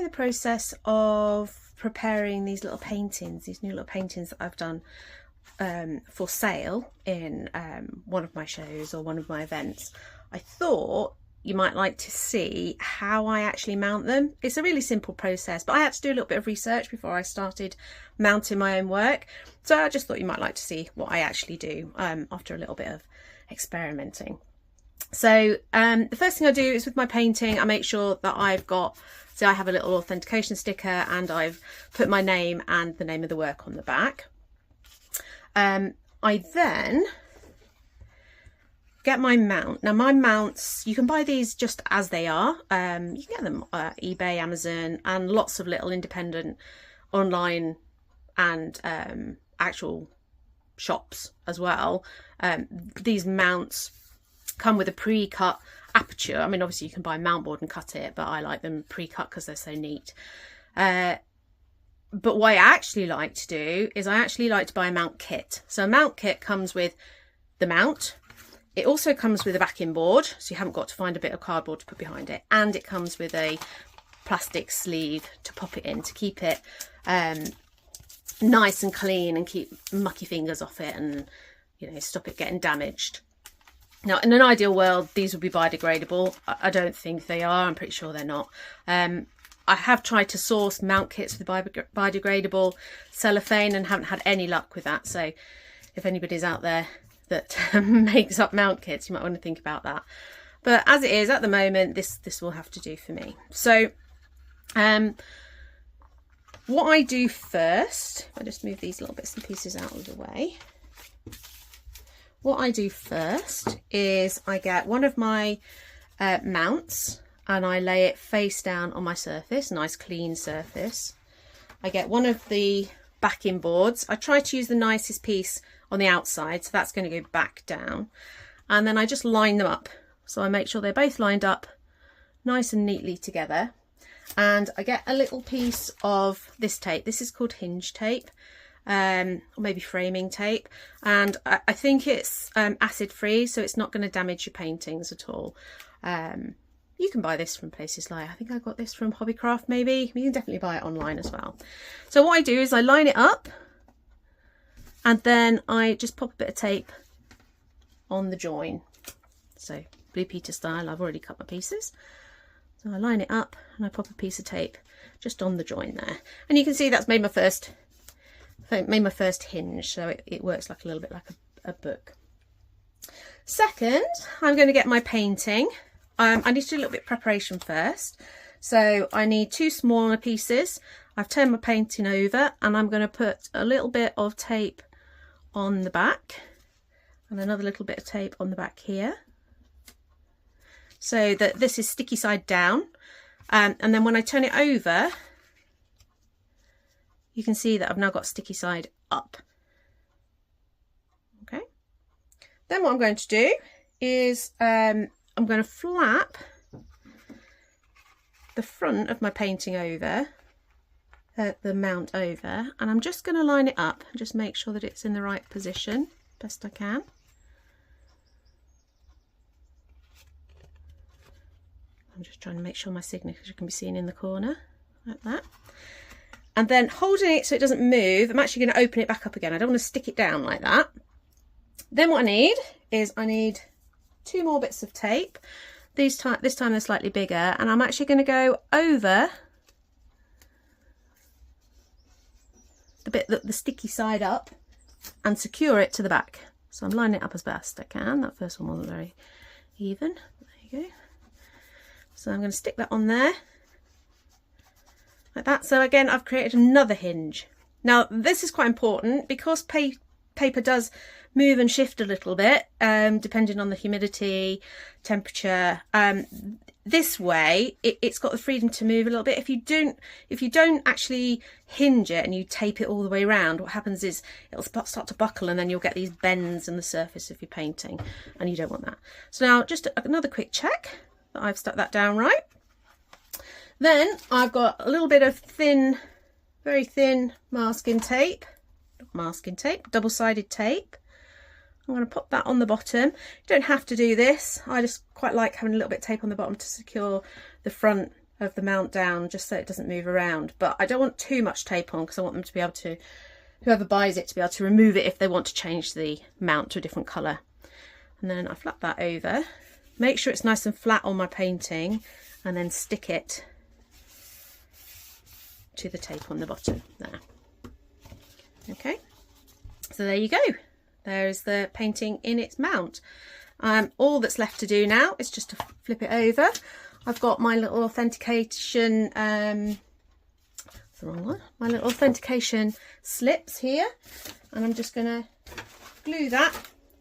in the process of preparing these little paintings, these new little paintings that I've done for sale in one of my shows or one of my events. I thought you might like to see how I actually mount them. It's a really simple process, but I had to do a little bit of research before I started mounting my own work. So I just thought you might like to see what I actually do after a little bit of experimenting. So the first thing I do is with my painting, I make sure that I've got, so I have a little authentication sticker and I've put my name and the name of the work on the back. I then get my mount. Now my mounts, you can buy these just as they are. You can get them eBay, Amazon, and lots of little independent online and actual shops as well. These mounts come with a pre-cut aperture. I mean, obviously you can buy a mount board and cut it, but I like them pre-cut because they're so neat. But what I actually like to do is I actually like to buy a mount kit. So a mount kit comes with the mount. It also comes with a backing board, so you haven't got to find a bit of cardboard to put behind it. And it comes with a plastic sleeve to pop it in to keep it nice and clean and keep mucky fingers off it and, you know, stop it getting damaged. Now, in an ideal world, these would be biodegradable. I don't think they are. I'm pretty sure they're not. I have tried to source mount kits with biodegradable cellophane and haven't had any luck with that. So if anybody's out there that makes up mount kits, you might want to think about that. But as it is at the moment, this will have to do for me. So what I do first, I just move these little bits and pieces out of the way. What I do first is I get one of my mounts and I lay it face down on my surface, nice clean surface. I get one of the backing boards. I try to use the nicest piece on the outside, so that's going to go back down. And then I just line them up. So I make sure they're both lined up nice and neatly together. And I get a little piece of this tape. This is called hinge tape, or maybe framing tape. And I think it's acid free, so it's not going to damage your paintings at all. You can buy this from places like, I think I got this from Hobbycraft maybe. You can definitely buy it online as well. So what I do is I line it up and then I just pop a bit of tape on the join. So Blue Peter style, I've already cut my pieces. So I line it up and I pop a piece of tape just on the join there. And you can see that's made my first hinge. So it works like a little bit like a book. Second, I'm going to get my painting. I need to do a little bit of preparation first. So I need two smaller pieces. I've turned my painting over and I'm going to put a little bit of tape on the back and another little bit of tape on the back here, so that this is sticky side down. And then when I turn it over, you can see that I've now got sticky side up. Okay. Then what I'm going to do is I'm going to flap the front of my painting over, the mount over, and I'm just going to line it up and just make sure that it's in the right position best I can. I'm just trying to make sure my signature can be seen in the corner like that. And then holding it so it doesn't move, I'm actually going to open it back up again. I don't want to stick it down like that. Then what I need is I need two more bits of tape. This time they're slightly bigger, and I'm actually going to go over the bit that the sticky side up and secure it to the back. So I'm lining it up as best I can. That first one wasn't very even. There you go. So I'm going to stick that on there like that. So again, I've created another hinge. Now this is quite important because paper does move and shift a little bit depending on the humidity, temperature. This way it's got the freedom to move a little bit. If you don't actually hinge it and you tape it all the way around, what happens is it'll start to buckle and then you'll get these bends in the surface of your painting, and you don't want that. So now just another quick check that I've stuck that down right. Then I've got a little bit of thin, very thin masking tape, double-sided tape. I'm going to pop that on the bottom. You don't have to do this. I just quite like having a little bit of tape on the bottom to secure the front of the mount down just so it doesn't move around, but I don't want too much tape on because I want them to be able to, whoever buys it, to be able to remove it if they want to change the mount to a different colour. And then I flap that over, make sure it's nice and flat on my painting, and then stick it to the tape on the bottom there. Okay, so there you go. There's the painting in its mount. All that's left to do now is just to flip it over. I've got my little authentication, that's the wrong one, my little authentication slips here, and I'm just going to glue that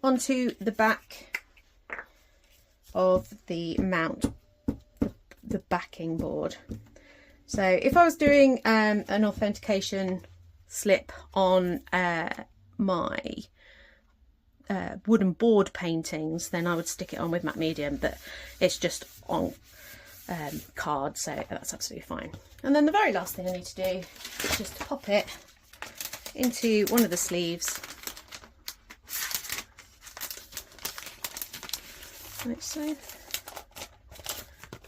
onto the back of the mount, the backing board. So if I was doing an authentication slip on my wooden board paintings, then I would stick it on with matte medium, but it's just on card, so that's absolutely fine. And then the very last thing I need to do is just pop it into one of the sleeves, like so.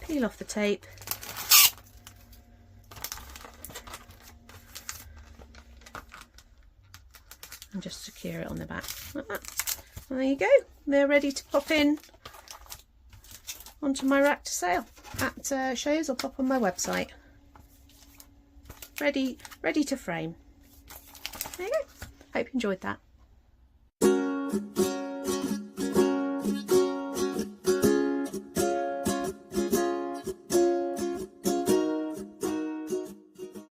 Peel off the tape, and just secure it on the back like that. And there you go, they're ready to pop in onto my rack to sale at shows or pop on my website. Ready to frame. There you go. Hope you enjoyed that.